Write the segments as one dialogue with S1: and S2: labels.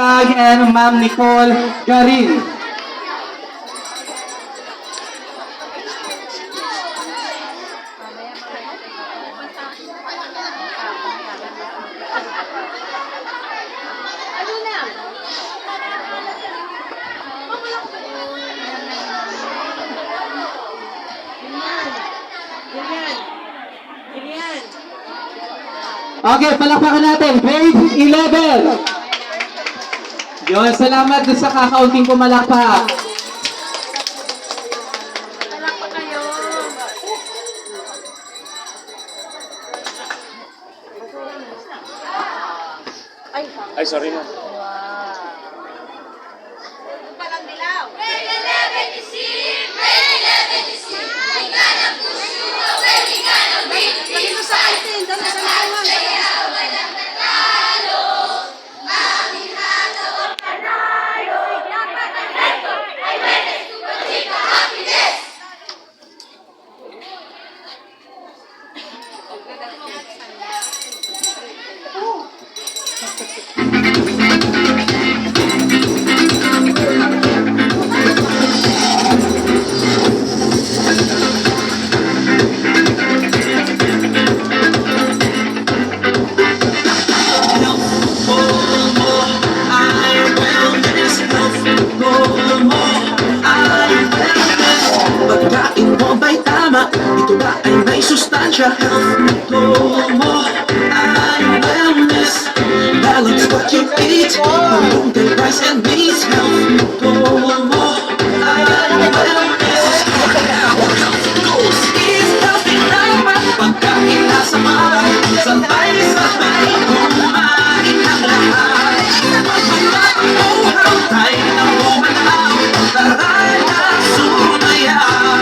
S1: and Ma'am Nicole Garin. Okay, palakpakan natin. Grade 11. Yun, salamat doon sa kakaunting pumalakpak.
S2: Palakpak kayo.
S3: Ay, sorry na.
S2: Palang dilaw.
S4: Grade 11 is here, grade 11 is here. We gotta push you away, we gotta beat you aside. Masaya, walang natalo. Aming hataw ang panalo. Dapat ang record ay witness to achieve the happiness.
S5: Pagkain mo ba'y tama? Ito ba ay may sustansya? Health mo ay wellness. Balance what you eat, polluted rice and meats. Health mo ay wellness. Our health goals is healthy life. Pagkain na sapat, sabay-sabay kumain ang lahat. Pagmamahal tayo na umanaw, taray na sumayaw.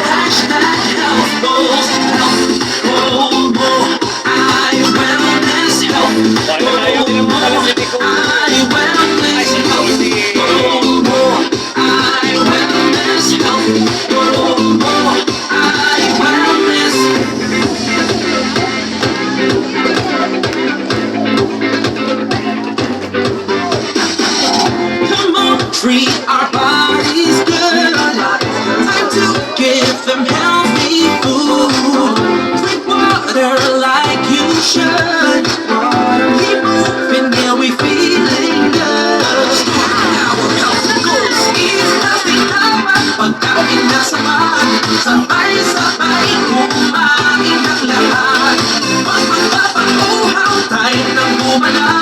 S5: Hashtag health goals, health mo ay wellness. Health mo ay wellness. Health mo ay wellness. Health mo ay wellness. Come on, treat our bodies good. Time to give them healthy food. Drink water like you should. Keep moving, yeah, we feeling good. Our health goals is healthy life. Pagkain na sapat, sabay-sabay kumain ang lahat. Pag magpapakuhaw tayo ng bumala.